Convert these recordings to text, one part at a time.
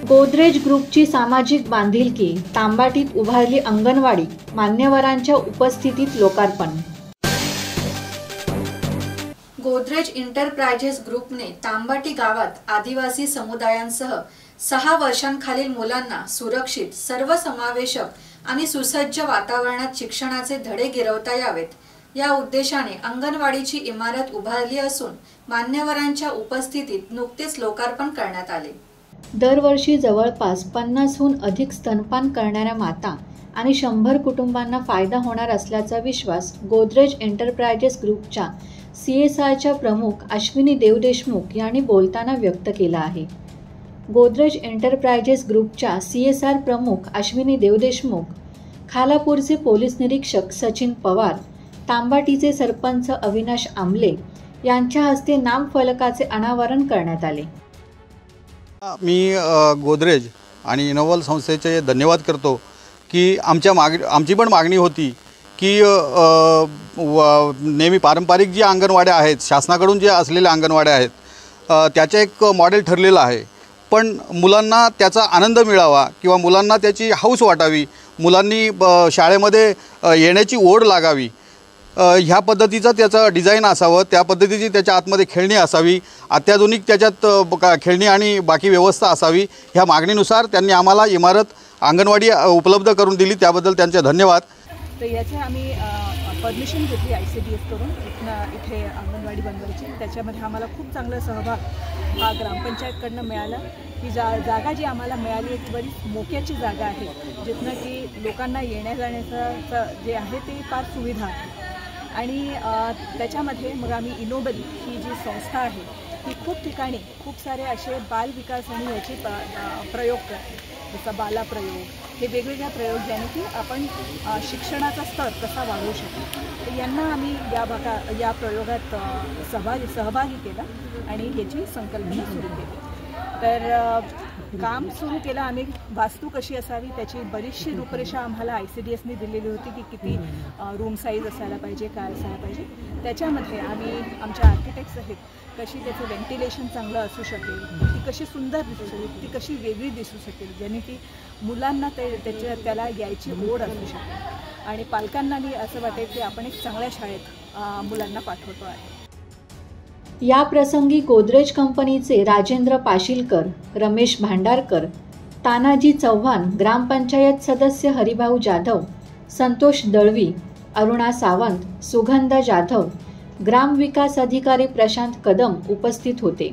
गोदरेज ग्रुपची सामाजिक बांधिलकी, तांबाटीत उभारली अंगणवाडी, मान्यवरांच्या उपस्थितीत लोकार्पण। गोदरेज एंटरप्राइजेस ग्रुपने तांबाटी गावात आदिवासी समुदायांसह 6 वर्षांखालील मुलांना सुरक्षित, सर्वसमावेशक आणि सुसज्ज वातावरणात शिक्षणाचे धडे गिरवता यावेत या उद्देशाने अंगणवाडीची इमारत उभारली असून मान्यवरांच्या उपस्थितीत नुकतेच लोकार्पण करण्यात आले। दरवर्षी जवळपास 50हून अधिक स्तनपान करणाऱ्या माता आणि 100 कुटुंबांना फायदा होणार असल्याचा विश्वास गोदरेज एंटरप्राइजेस ग्रुपच्या CSRच्या प्रमुख अश्विनी देवदेशमुख यांनी बोलताना व्यक्त केला आहे। गोदरेज एंटरप्राइजेस ग्रुपच्या CSR प्रमुख अश्विनी देवदेशमुख, खालापूरचे पोलीस निरीक्षक सचिन पवार, तांबाटीचे सरपंच अविनाश आमले यांच्या हस्ते नामफलकाचे अनावरण करण्यात आले। मी गोदरेज आणि इनोव्हल संस्थेचे धन्यवाद करतो की आमची पण मागणी होती की नेहमी पारंपरिक जी अंगणवाड्या आहेत, शासनाकडून जे असलेल्या अंगणवाड्या आहेत त्याचे एक मॉडेल ठरलेलं आहे, पण मुलांना त्याचा आनंद मिळावा किंवा मुलांना त्याची हौस वाटावी, मुलांनी शाळेमध्ये येण्याची ओढ लागावी, ह्या पद्धतीचं त्याचं डिझाईन असावं, त्या पद्धतीची त्याच्या आतमध्ये खेळणी असावी, अत्याधुनिक त्याच्यात खेळणी आणि बाकी व्यवस्था असावी, ह्या मागणीनुसार त्यांनी आम्हाला इमारत अंगणवाडी उपलब्ध करून दिली, त्याबद्दल त्यांचे धन्यवाद। तर याचे आम्ही परमिशन घेतली ICDS कडून इथे अंगणवाडी बनवायची। त्याच्यामध्ये आम्हाला खूप चांगला सहभाग हा ग्रामपंचायतकडनं मिळाला। ही जागा जी आम्हाला मिळाली ती बरीच मोक्याची जागा आहे, जिथनं की लोकांना येण्या जाण्याचं जे आहे ते फार सुविधा आहे। आणि त्याच्यामध्ये मग आम्ही इनोबल ही जी संस्था आहे ही खूप ठिकाणी खूप सारे असे बाल विकास आणि याचे प्रयोग करते, जसा बाला प्रयोग, हे वेगवेगळ्या प्रयोग ज्याने की आपण शिक्षणाचा स्तर कसा वाढवू शकतो। तर यांना आम्ही या प्रयोगात सहभागी केला आणि ह्याची संकल्पना सुरू केली। तर काम सुरू केलं आम्ही। वास्तू कशी असावी त्याची बरीचशी रूपरेषा आम्हाला ICDSने दिलेली होती की किती रूम साईज असायला पाहिजे, काय असायला पाहिजे। त्याच्यामध्ये आम्ही आमच्या आर्किटेक्ट्स आहेत, कशी त्याचं व्हेंटिलेशन चांगलं असू शकेल, ती कशी सुंदर दिसू शकेल, ती कशी वेगळी दिसू शकेल, ज्याने की मुलांना त्याला यायची ओढ असू शकेल आणि पालकांनाही असं वाटेल की आपण एक चांगल्या शाळेत मुलांना पाठवतो आहे। या प्रसंगी गोदरेज कंपनीचे राजेंद्र पाशीलकर, रमेश भांडारकर, तानाजी चव्हाण, ग्रामपंचायत सदस्य हरिभाऊ जाधव, संतोष दळवी, अरुणा सावंत, सुगंध जाधव, ग्रामविकास अधिकारी प्रशांत कदम उपस्थित होते।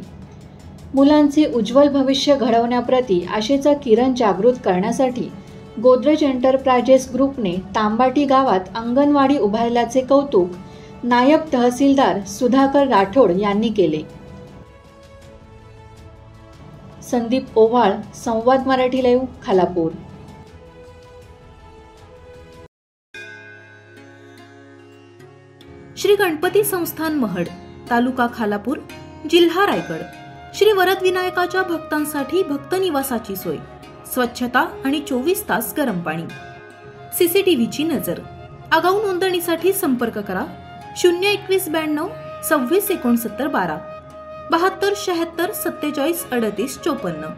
मुलांचे उज्ज्वल भविष्य घडवण्याप्रती आशेचा किरण जागृत करण्यासाठी गोदरेज एंटरप्राइजेस ग्रुपने तांबाटी गावात अंगणवाडी उभारल्याचे कौतुक नायब तहसीलदार सुधाकर राठोड यांनी केले। संदीप ओव्हाळ, संवाद मराठी लाईव्ह, खालापूर। श्री गणपती संस्थान महड, तालुका खालापूर, जिल्हा रायगड। श्री वरदविनायकाच्या भक्तांसाठी भक्त निवासाची सोय, स्वच्छता आणि 24 तास गरम पाणी, CCTVची नजर। आगाऊ नोंदणीसाठी संपर्क करा 021 92 26 69 12 72 76 47 38 54।